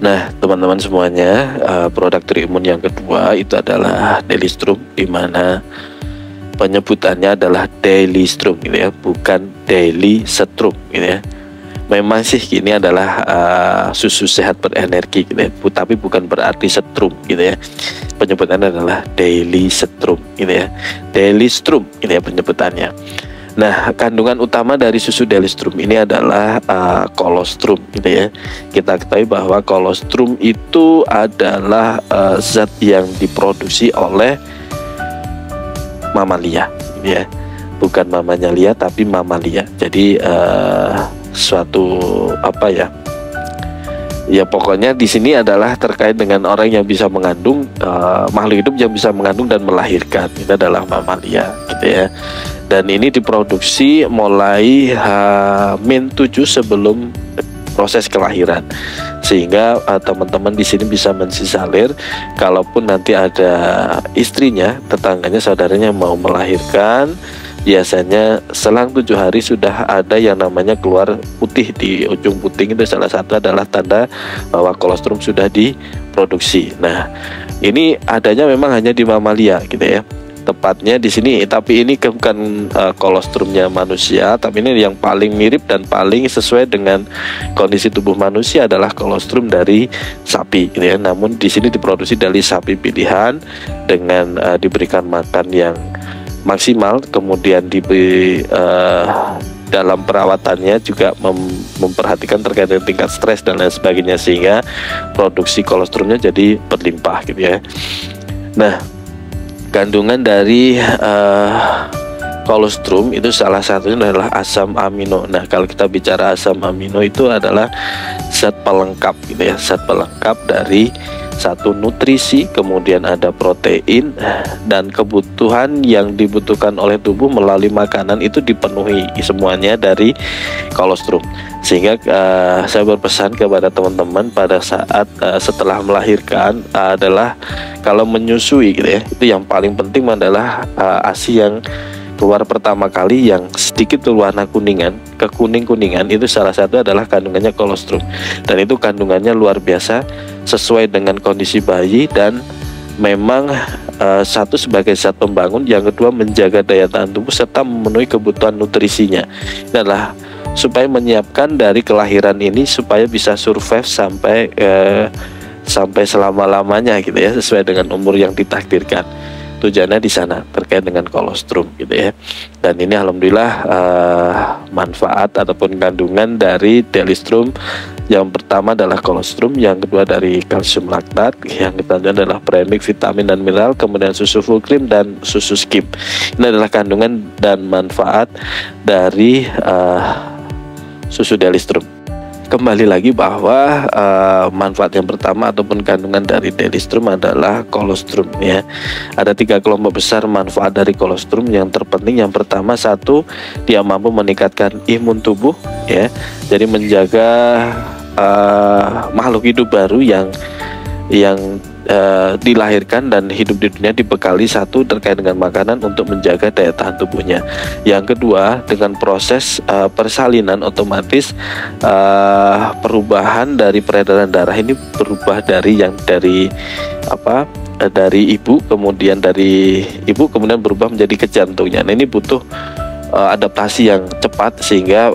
Nah, teman-teman semuanya, produk Triemun yang kedua itu adalah Delistrum, di mana penyebutannya adalah Delistrum gitu ya, bukan Daily Setrum gitu ya. Memang sih ini adalah susu sehat berenergi gitu ya, tapi bukan berarti setrum gitu ya. Penyebutannya adalah Daily Setrum gitu ya, Delistrum gitu ya penyebutannya. Nah, kandungan utama dari susu Delistrum ini adalah kolostrum gitu ya. Kita ketahui bahwa kolostrum itu adalah zat yang diproduksi oleh mamalia gitu ya. Bukan mamanya Lia tapi mamalia. Jadi suatu apa ya? Ya pokoknya di sini adalah terkait dengan orang yang bisa mengandung, makhluk hidup yang bisa mengandung dan melahirkan. Itu adalah mamalia gitu ya. Dan ini diproduksi mulai H-7 sebelum proses kelahiran, sehingga teman-teman di sini bisa mensisalir kalaupun nanti ada istrinya, tetangganya, saudaranya mau melahirkan. Biasanya selang 7 hari sudah ada yang namanya keluar putih di ujung puting. Itu salah satu adalah tanda bahwa kolostrum sudah diproduksi. Nah, ini adanya memang hanya di mamalia gitu ya, tepatnya di sini. Tapi ini bukan kolostrumnya manusia, tapi ini yang paling mirip dan paling sesuai dengan kondisi tubuh manusia adalah kolostrum dari sapi gitu ya. Namun di sini diproduksi dari sapi pilihan dengan diberikan makan yang maksimal, kemudian diberi dalam perawatannya juga memperhatikan terkait dengan tingkat stres dan lain sebagainya, sehingga produksi kolostrumnya jadi berlimpah gitu ya. Nah, kandungan dari kolostrum itu salah satunya adalah asam amino. Nah, kalau kita bicara asam amino itu adalah zat pelengkap gitu ya, zat pelengkap dari satu nutrisi, kemudian ada protein, dan kebutuhan yang dibutuhkan oleh tubuh melalui makanan itu dipenuhi semuanya dari kolostrum. Sehingga saya berpesan kepada teman-teman pada saat setelah melahirkan adalah kalau menyusui gitu ya, itu yang paling penting adalah ASI yang keluar pertama kali yang sedikit berwarna kuningan, kekuning-kuningan, itu salah satu adalah kandungannya kolostrum. Dan itu kandungannya luar biasa sesuai dengan kondisi bayi, dan memang satu sebagai zat pembangun, yang kedua menjaga daya tahan tubuh serta memenuhi kebutuhan nutrisinya. Ini adalah supaya menyiapkan dari kelahiran ini supaya bisa survive sampai selama-lamanya gitu ya, sesuai dengan umur yang ditakdirkan. Tujuannya di sana terkait dengan kolostrum gitu ya. Dan ini alhamdulillah manfaat ataupun kandungan dari Delistrum, yang pertama adalah kolostrum, yang kedua dari kalsium laktat, yang ketiga adalah premix, vitamin dan mineral, kemudian susu full cream dan susu skim. Ini adalah kandungan dan manfaat dari susu Delistrum. Kembali lagi bahwa manfaat yang pertama ataupun kandungan dari Delistrum adalah kolostrum ya. Ada 3 kelompok besar manfaat dari kolostrum. Yang terpenting yang pertama, satu, dia mampu meningkatkan imun tubuh ya. Jadi menjaga makhluk hidup baru yang dilahirkan dan hidup di dunia dibekali satu terkait dengan makanan untuk menjaga daya tahan tubuhnya. Yang kedua, dengan proses persalinan otomatis perubahan dari peredaran darah ini berubah dari ibu, kemudian berubah menjadi ke jantungnya. Nah, ini butuh adaptasi yang cepat, sehingga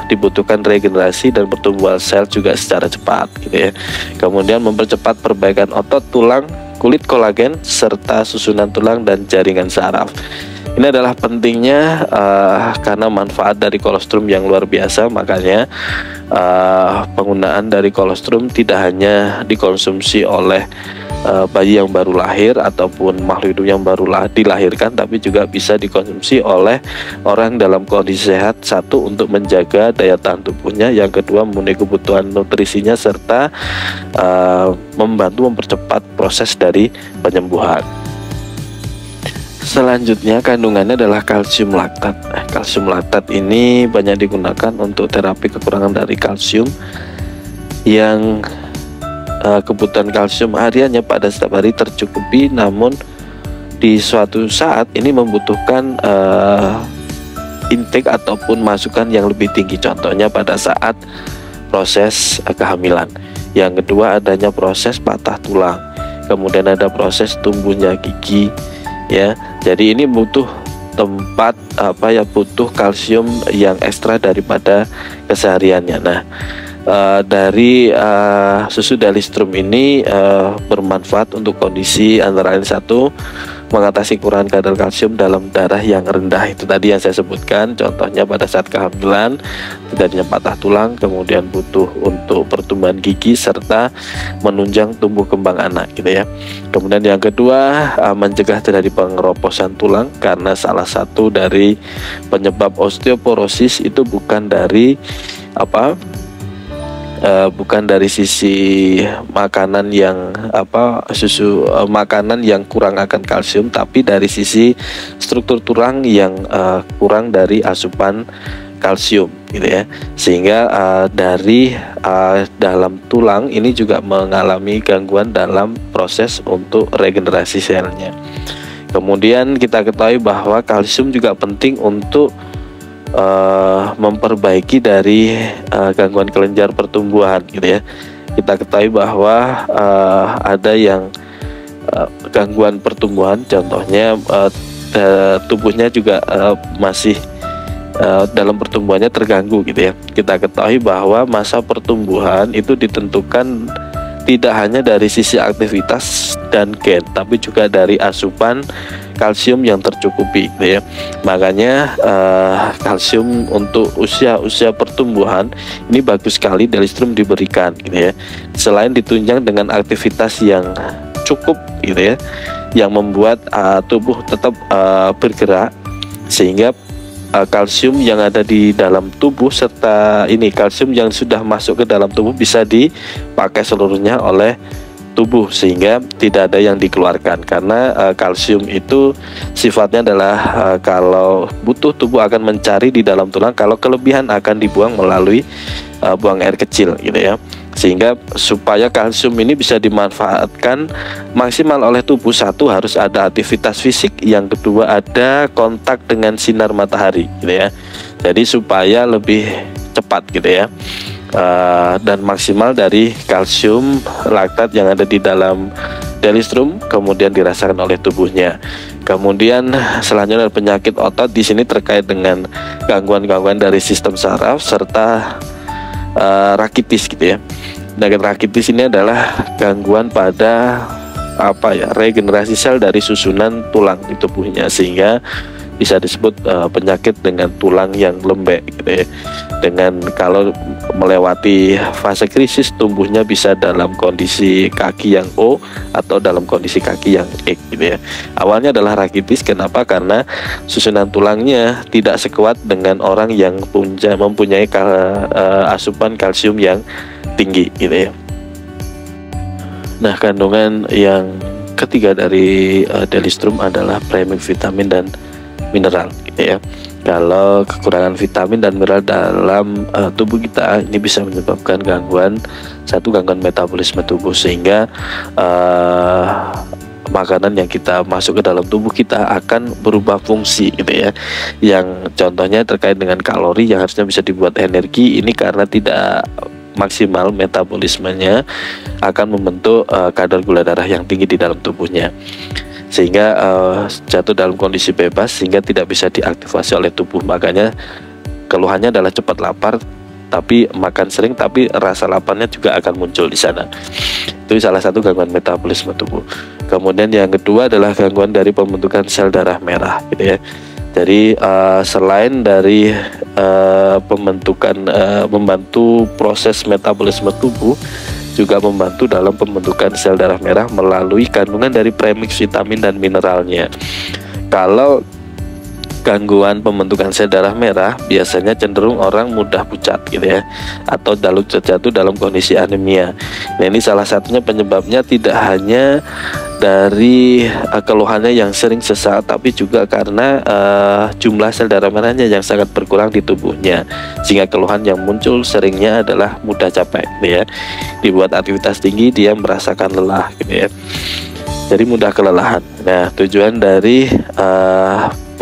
dibutuhkan regenerasi dan pertumbuhan sel juga secara cepat gitu ya. Kemudian mempercepat perbaikan otot, tulang, kulit, kolagen, serta susunan tulang dan jaringan saraf. Ini adalah pentingnya karena manfaat dari kolostrum yang luar biasa. Makanya penggunaan dari kolostrum tidak hanya dikonsumsi oleh bayi yang baru lahir ataupun makhluk hidup yang baru dilahirkan, tapi juga bisa dikonsumsi oleh orang dalam kondisi sehat. Satu, untuk menjaga daya tahan tubuhnya, yang kedua memenuhi kebutuhan nutrisinya, serta membantu mempercepat proses dari penyembuhan. Selanjutnya kandungannya adalah kalsium laktat. Kalsium laktat ini banyak digunakan untuk terapi kekurangan dari kalsium, yang kebutuhan kalsium hariannya pada setiap hari tercukupi, namun di suatu saat ini membutuhkan intake ataupun masukan yang lebih tinggi. Contohnya pada saat proses kehamilan. Yang kedua adanya proses patah tulang, kemudian ada proses tumbuhnya gigi ya. Jadi ini butuh tempat butuh kalsium yang ekstra daripada kesehariannya. Nah, dari susu Delistrum ini bermanfaat untuk kondisi antara lain satu, mengatasi kekurangan kadar kalsium dalam darah yang rendah. Itu tadi yang saya sebutkan, contohnya pada saat kehamilan, terjadinya patah tulang, kemudian butuh untuk pertumbuhan gigi serta menunjang tumbuh kembang anak gitu ya. Kemudian yang kedua, mencegah terjadi pengeroposan tulang, karena salah satu dari penyebab osteoporosis itu bukan dari bukan dari sisi makanan yang makanan yang kurang akan kalsium, tapi dari sisi struktur tulang yang kurang dari asupan kalsium gitu ya. Sehingga dari dalam tulang ini juga mengalami gangguan dalam proses untuk regenerasi selnya. Kemudian kita ketahui bahwa kalsium juga penting untuk memperbaiki dari gangguan kelenjar pertumbuhan gitu ya. Kita ketahui bahwa ada yang gangguan pertumbuhan, contohnya tubuhnya juga masih dalam pertumbuhannya terganggu gitu ya. Kita ketahui bahwa masa pertumbuhan itu ditentukan tidak hanya dari sisi aktivitas dan gen, tapi juga dari asupan kalsium yang tercukupi gitu ya. Makanya kalsium untuk usia pertumbuhan ini bagus sekali Delistrum diberikan gitu ya. Selain ditunjang dengan aktivitas yang cukup gitu ya, yang membuat tubuh tetap bergerak, sehingga kalsium yang ada di dalam tubuh serta kalsium yang sudah masuk ke dalam tubuh bisa dipakai seluruhnya oleh tubuh, sehingga tidak ada yang dikeluarkan. Karena kalsium itu sifatnya adalah kalau butuh tubuh akan mencari di dalam tulang, kalau kelebihan akan dibuang melalui buang air kecil gitu ya. Sehingga supaya kalsium ini bisa dimanfaatkan maksimal oleh tubuh, satu harus ada aktivitas fisik, yang kedua ada kontak dengan sinar matahari gitu ya. Jadi supaya lebih cepat gitu ya, dan maksimal dari kalsium laktat yang ada di dalam Delistrum kemudian dirasakan oleh tubuhnya. Kemudian selanjutnya ada penyakit otot. Di sini terkait dengan gangguan-gangguan dari sistem saraf serta rakitis gitu ya. Penyakit rakitis ini adalah gangguan pada regenerasi sel dari susunan tulang di tubuhnya, sehingga bisa disebut penyakit dengan tulang yang lembek gitu ya. Dengan kalau melewati fase krisis, tumbuhnya bisa dalam kondisi kaki yang O atau dalam kondisi kaki yang X gitu ya. Awalnya adalah rakitis, kenapa? Karena susunan tulangnya tidak sekuat dengan orang yang mempunyai asupan kalsium yang tinggi gitu ya. Nah, kandungan yang ketiga dari Delistrum adalah premix vitamin dan mineral gitu ya. Kalau kekurangan vitamin dan mineral dalam tubuh kita, ini bisa menyebabkan gangguan metabolisme tubuh, sehingga makanan yang kita masuk ke dalam tubuh kita akan berubah fungsi gitu ya. Yang contohnya terkait dengan kalori yang harusnya bisa dibuat energi, ini karena tidak maksimal metabolismenya akan membentuk kadar gula darah yang tinggi di dalam tubuhnya, sehingga jatuh dalam kondisi bebas, sehingga tidak bisa diaktifasi oleh tubuh. Makanya keluhannya adalah cepat lapar, tapi makan sering, tapi rasa laparnya juga akan muncul di sana. Itu salah satu gangguan metabolisme tubuh. Kemudian yang kedua adalah gangguan dari pembentukan sel darah merah gitu ya. Jadi selain dari membantu proses metabolisme tubuh, juga membantu dalam pembentukan sel darah merah melalui kandungan dari premix vitamin dan mineralnya. Kalau gangguan pembentukan sel darah merah, biasanya cenderung orang mudah pucat gitu ya, atau jatuh dalam kondisi anemia. Nah, ini salah satunya penyebabnya tidak hanya dari keluhannya yang sering sesak, tapi juga karena jumlah sel darah merahnya yang sangat berkurang di tubuhnya, sehingga keluhan yang muncul seringnya adalah mudah capek gitu ya. Dibuat aktivitas tinggi dia merasakan lelah gitu ya, jadi mudah kelelahan. Nah, tujuan dari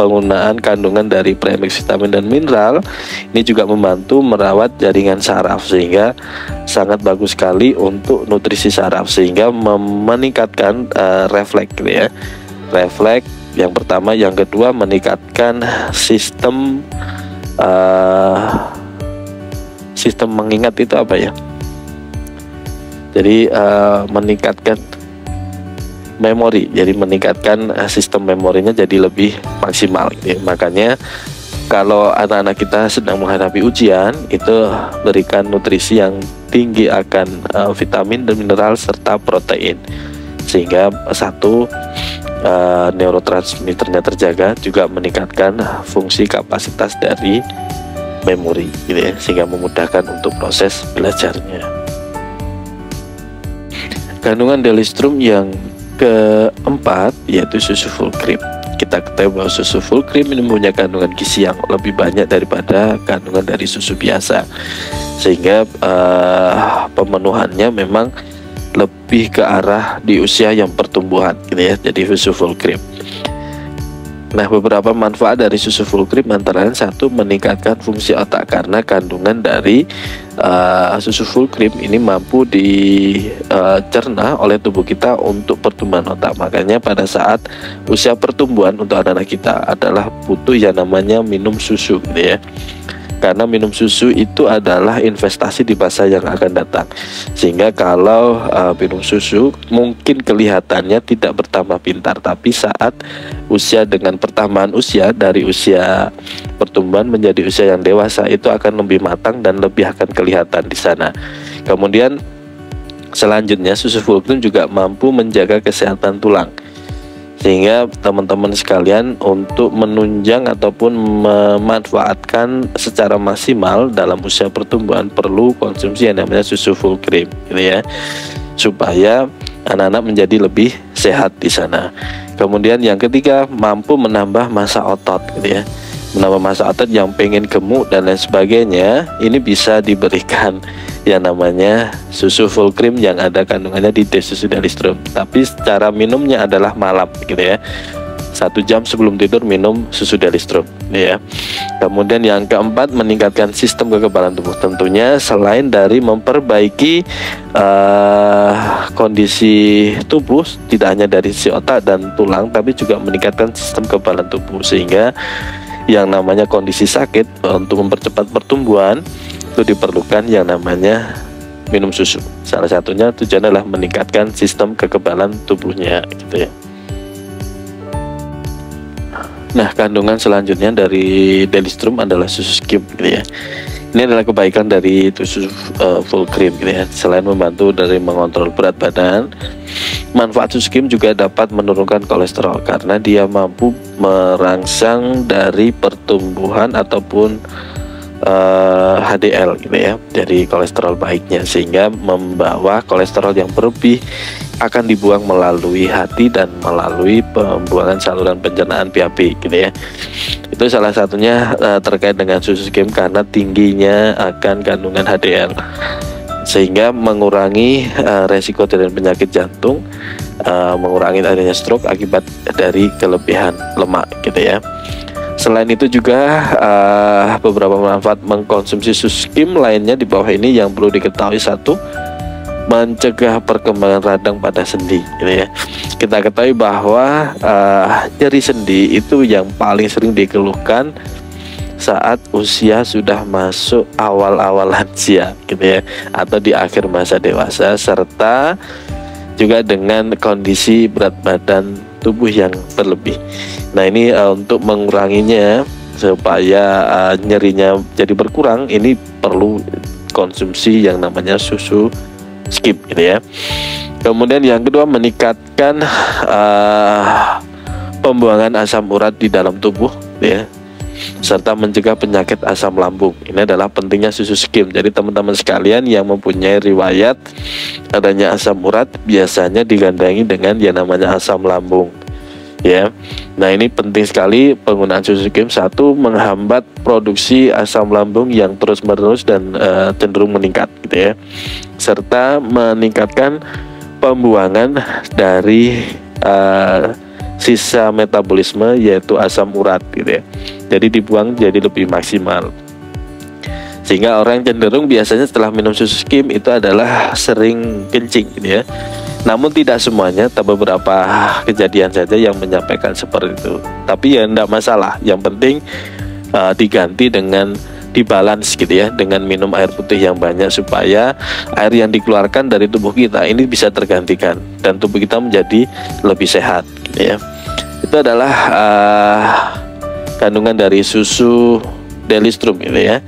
penggunaan kandungan dari premix vitamin dan mineral ini juga membantu merawat jaringan saraf, sehingga sangat bagus sekali untuk nutrisi saraf, sehingga meningkatkan refleks gitu ya. Refleks yang pertama, yang kedua meningkatkan sistem mengingat itu apa ya? Jadi meningkatkan memori, jadi meningkatkan sistem memorinya jadi lebih maksimal gitu ya. Makanya kalau anak-anak kita sedang menghadapi ujian, itu berikan nutrisi yang tinggi akan vitamin dan mineral serta protein, sehingga satu neurotransmitternya terjaga, juga meningkatkan fungsi kapasitas dari memori gitu ya, sehingga memudahkan untuk proses belajarnya. Kandungan delistrum yang keempat yaitu susu full cream. Kita ketahui bahwa susu full cream ini mempunyai kandungan gizi yang lebih banyak daripada kandungan dari susu biasa, sehingga pemenuhannya memang lebih ke arah di usia yang pertumbuhan gitu ya. Jadi susu full cream. Nah, beberapa manfaat dari susu full cream antara lain, satu, meningkatkan fungsi otak, karena kandungan dari susu full cream ini mampu dicerna oleh tubuh kita untuk pertumbuhan otak. Makanya pada saat usia pertumbuhan untuk anak-anak kita adalah butuh yang namanya minum susu gitu ya. Karena minum susu itu adalah investasi di masa yang akan datang. Sehingga kalau minum susu mungkin kelihatannya tidak bertambah pintar, tapi saat usia dengan pertambahan usia dari usia pertumbuhan menjadi usia yang dewasa, itu akan lebih matang dan lebih akan kelihatan di sana. Kemudian selanjutnya susu full cream juga mampu menjaga kesehatan tulang, sehingga teman-teman sekalian untuk menunjang ataupun memanfaatkan secara maksimal dalam usia pertumbuhan perlu konsumsi yang namanya susu full cream gitu ya, supaya anak-anak menjadi lebih sehat di sana. Kemudian yang ketiga, mampu menambah massa otot gitu ya. Menambah massa otot yang pengen gemuk dan lain sebagainya, ini bisa diberikan yang namanya susu full cream yang ada kandungannya di susu delistrum, tapi cara minumnya adalah malam gitu ya. 1 jam sebelum tidur minum susu delistrum ya. Kemudian yang keempat, meningkatkan sistem kekebalan tubuh. Tentunya selain dari memperbaiki kondisi tubuh, tidak hanya dari si otak dan tulang, tapi juga meningkatkan sistem kekebalan tubuh, sehingga yang namanya kondisi sakit untuk mempercepat pertumbuhan itu diperlukan yang namanya minum susu. Salah satunya tujuannya adalah meningkatkan sistem kekebalan tubuhnya gitu ya. Nah, kandungan selanjutnya dari delistrum adalah susu skim gitu ya. Ini adalah kebaikan dari susu full cream gitu ya. Selain membantu dari mengontrol berat badan, manfaat susu skim juga dapat menurunkan kolesterol, karena dia mampu merangsang dari pertumbuhan ataupun HDL gitu ya, dari kolesterol baiknya, sehingga membawa kolesterol yang berlebih akan dibuang melalui hati dan melalui pembuangan saluran pencernaan BAB gitu ya. Itu salah satunya terkait dengan susu skim, karena tingginya akan kandungan HDL, sehingga mengurangi resiko dari penyakit jantung, mengurangi adanya stroke akibat dari kelebihan lemak gitu ya. Selain itu juga beberapa manfaat mengkonsumsi susu skim lainnya di bawah ini yang perlu diketahui. Satu, mencegah perkembangan radang pada sendi gitu ya. Kita ketahui bahwa nyeri sendi itu yang paling sering dikeluhkan saat usia sudah masuk awal-awal lansia gitu ya, atau di akhir masa dewasa, serta juga dengan kondisi berat badan tubuh yang berlebih. Nah, ini untuk menguranginya supaya nyerinya jadi berkurang, ini perlu konsumsi yang namanya susu skim gitu ya. Kemudian yang kedua, meningkatkan pembuangan asam urat di dalam tubuh ya, serta mencegah penyakit asam lambung. Ini adalah pentingnya susu skim. Jadi teman-teman sekalian yang mempunyai riwayat adanya asam urat biasanya digandengi dengan yang namanya asam lambung ya. Nah, ini penting sekali penggunaan susu skim. Satu, menghambat produksi asam lambung yang terus-menerus dan cenderung meningkat gitu ya, serta meningkatkan pembuangan dari sisa metabolisme yaitu asam urat gitu ya. Jadi dibuang jadi lebih maksimal. Sehingga orang cenderung biasanya setelah minum susu skim itu adalah sering kencing gitu ya. Namun tidak semuanya, beberapa kejadian saja yang menyampaikan seperti itu. Tapi ya tidak masalah. Yang penting diganti dengan dibalance gitu ya, dengan minum air putih yang banyak supaya air yang dikeluarkan dari tubuh kita ini bisa tergantikan dan tubuh kita menjadi lebih sehat gitu ya. Itu adalah kandungan dari susu Delistrum gitu ya.